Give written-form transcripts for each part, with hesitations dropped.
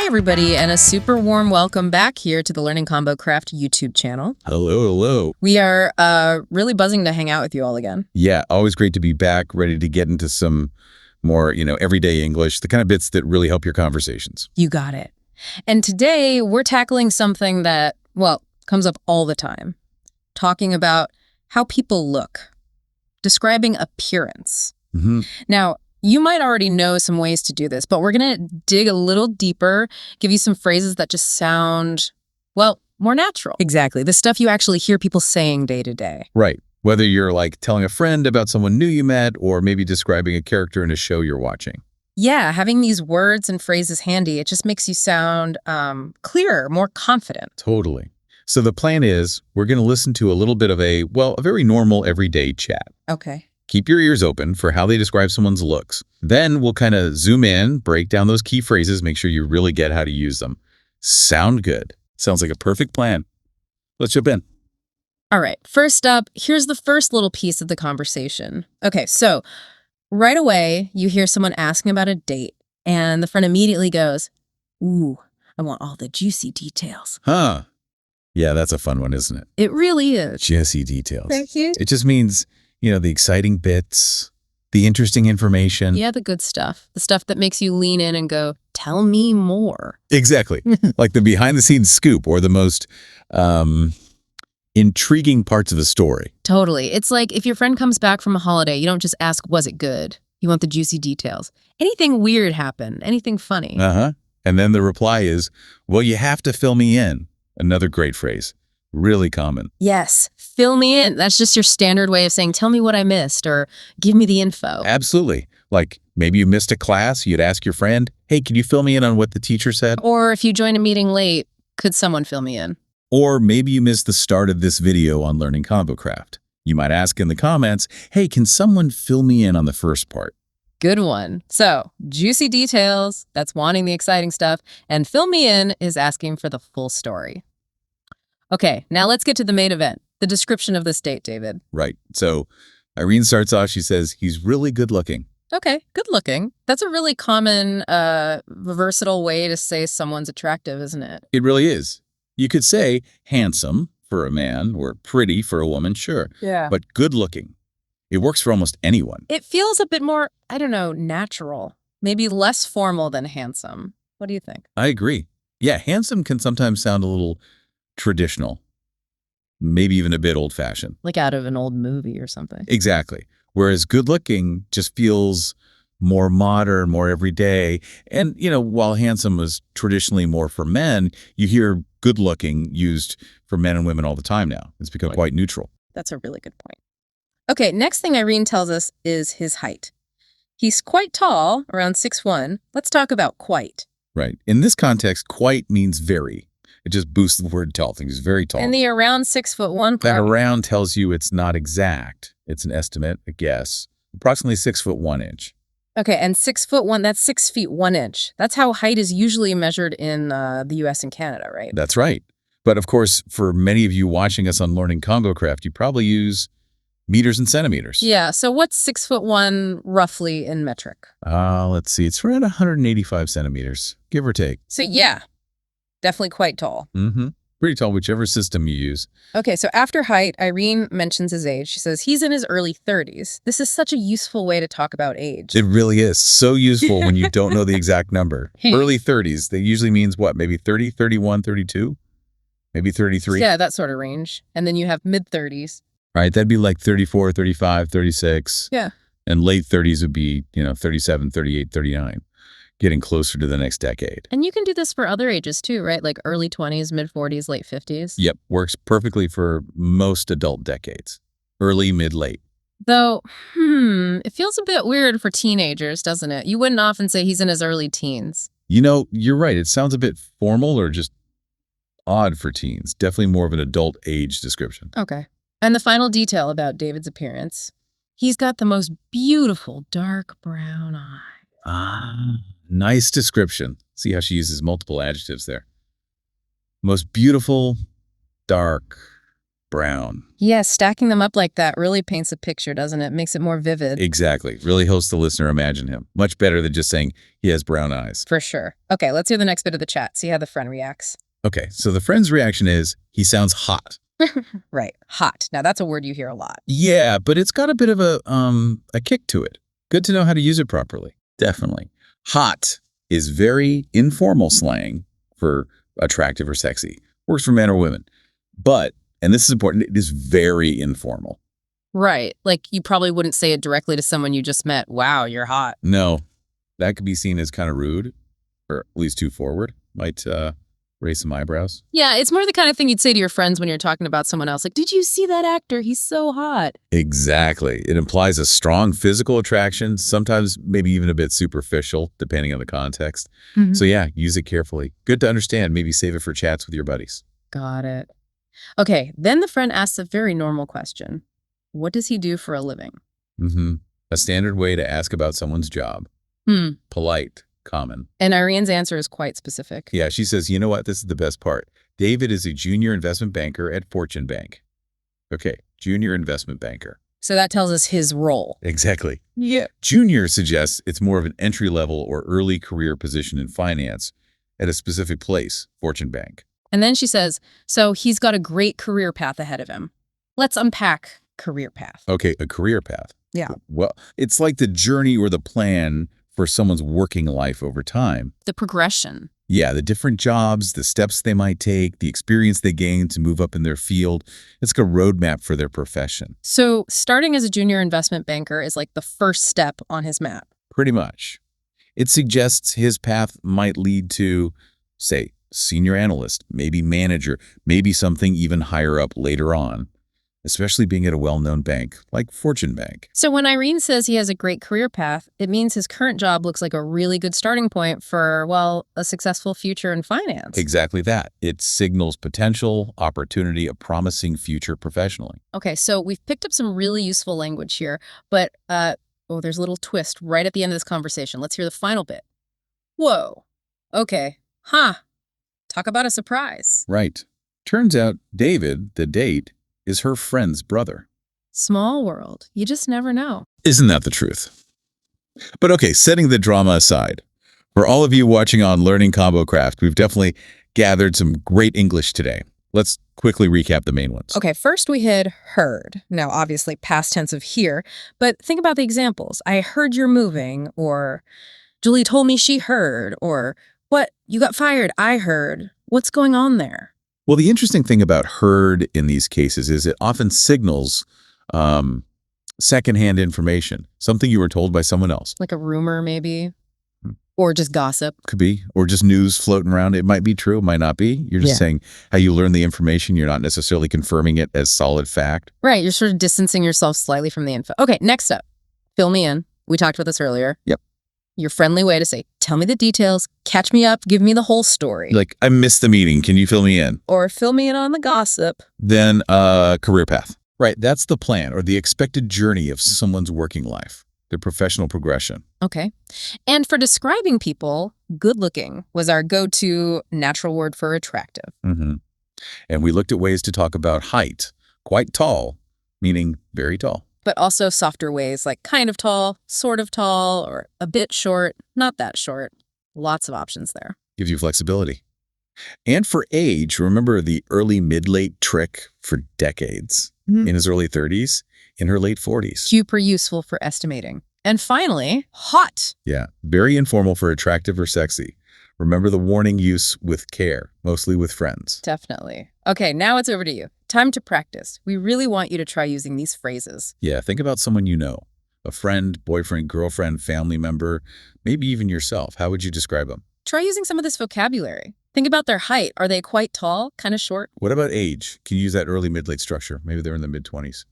Hi, everybody, and a super warm welcome back here to the Learning ConvoCraft YouTube channel. Hello, hello. We are really buzzing to hang out with you all again. Yeah, always great to be back, ready to get into some more, everyday English, the kind of bits that really help your conversations. You got it. And today we're tackling something that, well, comes up all the time. Talking about how people look. Describing appearance. Mm-hmm. Now, you might already know some ways to do this, but we're going to dig a little deeper, give you some phrases that just sound, well, more natural. Exactly. The stuff you actually hear people saying day to day. Right. Whether you're like telling a friend about someone new you met or maybe describing a character in a show you're watching. Yeah, having these words and phrases handy, it just makes you sound clearer, more confident. Totally. So the plan is we're going to listen to a little bit of a very normal everyday chat. Okay. Keep your ears open for how they describe someone's looks. Then we'll kind of zoom in, break down those key phrases, make sure you really get how to use them. Sound good? Sounds like a perfect plan. Let's jump in. All right. First up, here's the first little piece of the conversation. Okay, so right away, you hear someone asking about a date, and the friend immediately goes, "Ooh, I want all the juicy details." Huh. Yeah, that's a fun one, isn't it? It really is. Juicy details. Thank you. It just means, the exciting bits, the interesting information. Yeah, the good stuff. The stuff that makes you lean in and go, "Tell me more." Exactly. Like the behind-the-scenes scoop or the most intriguing parts of the story. Totally. It's like if your friend comes back from a holiday, you don't just ask, "Was it good?" You want the juicy details. Anything weird happened? Anything funny? Uh-huh. And then the reply is, "Well, you have to fill me in." Another great phrase. Really common. Yes. Fill me in. That's just your standard way of saying, "Tell me what I missed," or "Give me the info." Absolutely. Like maybe you missed a class, you'd ask your friend, "Hey, can you fill me in on what the teacher said?" Or if you join a meeting late, "Could someone fill me in?" Or maybe you missed the start of this video on Learning ConvoCraft. You might ask in the comments, "Hey, can someone fill me in on the first part?" Good one. So, juicy details, that's wanting the exciting stuff, and fill me in is asking for the full story. Okay, now let's get to the main event, the description of this date, David. Right. So Irene starts off, she says, "He's really good looking." Okay, good looking. That's a really common, versatile way to say someone's attractive, isn't it? It really is. You could say handsome for a man or pretty for a woman, sure. Yeah. But good looking. It works for almost anyone. It feels a bit more, natural. Maybe less formal than handsome. What do you think? I agree. Yeah, handsome can sometimes sound a little traditional, maybe even a bit old-fashioned. Like out of an old movie or something. Exactly. Whereas good-looking just feels more modern, more everyday. And, while handsome was traditionally more for men, you hear good-looking used for men and women all the time now. It's become quite neutral. That's a really good point. Okay, next thing Irene tells us is his height. He's quite tall, around 6'1". Let's talk about quite. Right. In this context, quite means very. It just boosts the word tall. Things very tall. And the around 6'1" That part. around tells you it's not exact. It's an estimate, a guess. Approximately 6'1". Okay, and 6'1", that's 6 feet 1 inch. That's how height is usually measured in the U.S. and Canada, right? That's right. But of course, for many of you watching us on Learning ConvoCraft, you probably use meters and centimeters. Yeah, so what's 6'1" roughly in metric? Let's see. It's around 185 centimeters, give or take. So yeah, definitely quite tall. Mm-hmm. Pretty tall, whichever system you use. Okay, so after height, Irene mentions his age. She says he's in his early 30s. This is such a useful way to talk about age. It really is. So useful when you don't know the exact number. Early 30s, that usually means what? Maybe 30, 31, 32? Maybe 33? Yeah, that sort of range. And then you have mid-30s. Right, that'd be like 34, 35, 36. Yeah. And late 30s would be, 37, 38, 39. Getting closer to the next decade. And you can do this for other ages too, right? Like early 20s, mid-40s, late 50s. Yep, works perfectly for most adult decades. Early, mid, late. Though, it feels a bit weird for teenagers, doesn't it? You wouldn't often say he's in his early teens. You're right. It sounds a bit formal or just odd for teens. Definitely more of an adult age description. Okay. And the final detail about David's appearance. He's got the most beautiful dark brown eye. Nice description. See how she uses multiple adjectives there. Most beautiful, dark, brown. Yeah, stacking them up like that really paints a picture, doesn't it? Makes it more vivid. Exactly. Really helps the listener imagine him. Much better than just saying he has brown eyes. For sure. Okay, let's hear the next bit of the chat. See how the friend reacts. Okay, so the friend's reaction is he sounds hot. Right. Hot. Now, that's a word you hear a lot. Yeah, but it's got a bit of a kick to it. Good to know how to use it properly. Definitely. Hot is very informal slang for attractive or sexy. Works for men or women. But, and this is important, it is very informal. Right. Like, you probably wouldn't say it directly to someone you just met. Wow, you're hot. No, that could be seen as kind of rude, or at least too forward. Might raise some eyebrows. Yeah, it's more the kind of thing you'd say to your friends when you're talking about someone else. Like, did you see that actor? He's so hot. Exactly. It implies a strong physical attraction, sometimes maybe even a bit superficial, depending on the context. So yeah, use it carefully. Good to understand. Maybe save it for chats with your buddies. Got it. Okay, then the friend asks a very normal question. What does he do for a living? A standard way to ask about someone's job. Polite, common. And Irene's answer is quite specific. Yeah, she says, you know what? This is the best part. David is a junior investment banker at Fortune Bank. Okay, junior investment banker. So that tells us his role. Exactly. Yeah. Junior suggests it's more of an entry-level or early career position in finance at a specific place, Fortune Bank. And then she says, so he's got a great career path ahead of him. Let's unpack career path. Okay, a career path. Yeah. Well, it's like the journey or the plan for someone's working life over time. The progression. Yeah, the different jobs, the steps they might take, the experience they gain to move up in their field. It's like a roadmap for their profession. So starting as a junior investment banker is like the first step on his map. Pretty much. It suggests his path might lead to, say, senior analyst, maybe manager, maybe something even higher up later on, especially being at a well-known bank like Fortune Bank. So when Irene says he has a great career path, it means his current job looks like a really good starting point for, well, a successful future in finance. Exactly that. It signals potential, opportunity, a promising future professionally. Okay, so we've picked up some really useful language here, but there's a little twist right at the end of this conversation. Let's hear the final bit. Whoa. Okay. Huh. Talk about a surprise. Right. Turns out David, the date, is her friend's brother. Small world. You just never know. Isn't that the truth? But okay, setting the drama aside, for all of you watching on Learning ConvoCraft, we've definitely gathered some great English today. Let's quickly recap the main ones. Okay, first we had heard. Now, obviously, past tense of hear, but think about the examples. I heard you're moving, or Julie told me she heard, or what? You got fired. I heard. What's going on there? Well, the interesting thing about heard in these cases is it often signals secondhand information, something you were told by someone else. Like a rumor, maybe? Or just gossip. Could be, or just news floating around. It might be true, it might not be. You're just saying how you learn the information. You're not necessarily confirming it as solid fact. Right, you're sort of distancing yourself slightly from the info. Okay, next up, fill me in. We talked about this earlier. Yep. Your friendly way to say, tell me the details, catch me up, give me the whole story. Like, I missed the meeting. Can you fill me in? Or fill me in on the gossip. Then career path. Right, that's the plan or the expected journey of someone's working life, their professional progression. Okay. And for describing people, good looking was our go-to natural word for attractive. And we looked at ways to talk about height, quite tall, meaning very tall. But also softer ways like kind of tall, sort of tall, or a bit short, not that short. Lots of options there. Gives you flexibility. And for age, remember the early mid-late trick for decades. In his early 30s, in her late 40s. Super useful for estimating. And finally, hot. Yeah, very informal for attractive or sexy. Remember the warning use with care, mostly with friends. Definitely. Okay, now it's over to you. Time to practice. We really want you to try using these phrases. Yeah, think about someone you know. A friend, boyfriend, girlfriend, family member, maybe even yourself. How would you describe them? Try using some of this vocabulary. Think about their height. Are they quite tall, kind of short? What about age? Can you use that early mid-late structure? Maybe they're in the mid-20s,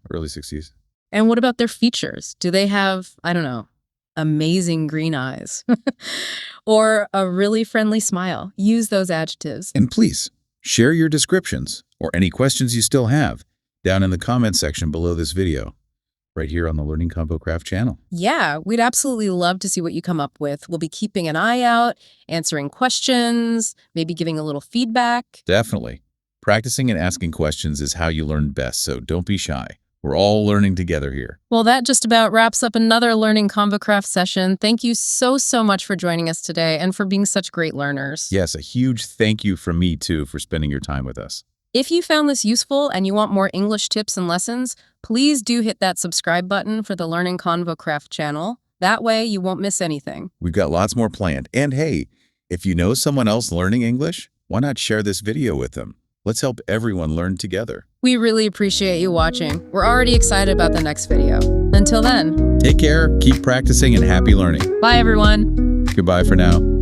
early 60s. And what about their features? Do they have, I don't know, amazing green eyes? Or a really friendly smile? Use those adjectives. And please, share your descriptions or any questions you still have down in the comments section below this video, right here on the Learning ConvoCraft channel. Yeah, we'd absolutely love to see what you come up with. We'll be keeping an eye out, answering questions, maybe giving a little feedback. Definitely. Practicing and asking questions is how you learn best, so don't be shy. We're all learning together here. Well, that just about wraps up another Learning ConvoCraft session. Thank you so much for joining us today and for being such great learners. Yes, a huge thank you from me, too, for spending your time with us. If you found this useful and you want more English tips and lessons, please do hit that subscribe button for the Learning ConvoCraft channel. That way you won't miss anything. We've got lots more planned. And hey, if you know someone else learning English, why not share this video with them? Let's help everyone learn together. We really appreciate you watching. We're already excited about the next video. Until then, Take care, keep practicing, and happy learning. bye everyone. Goodbye for now.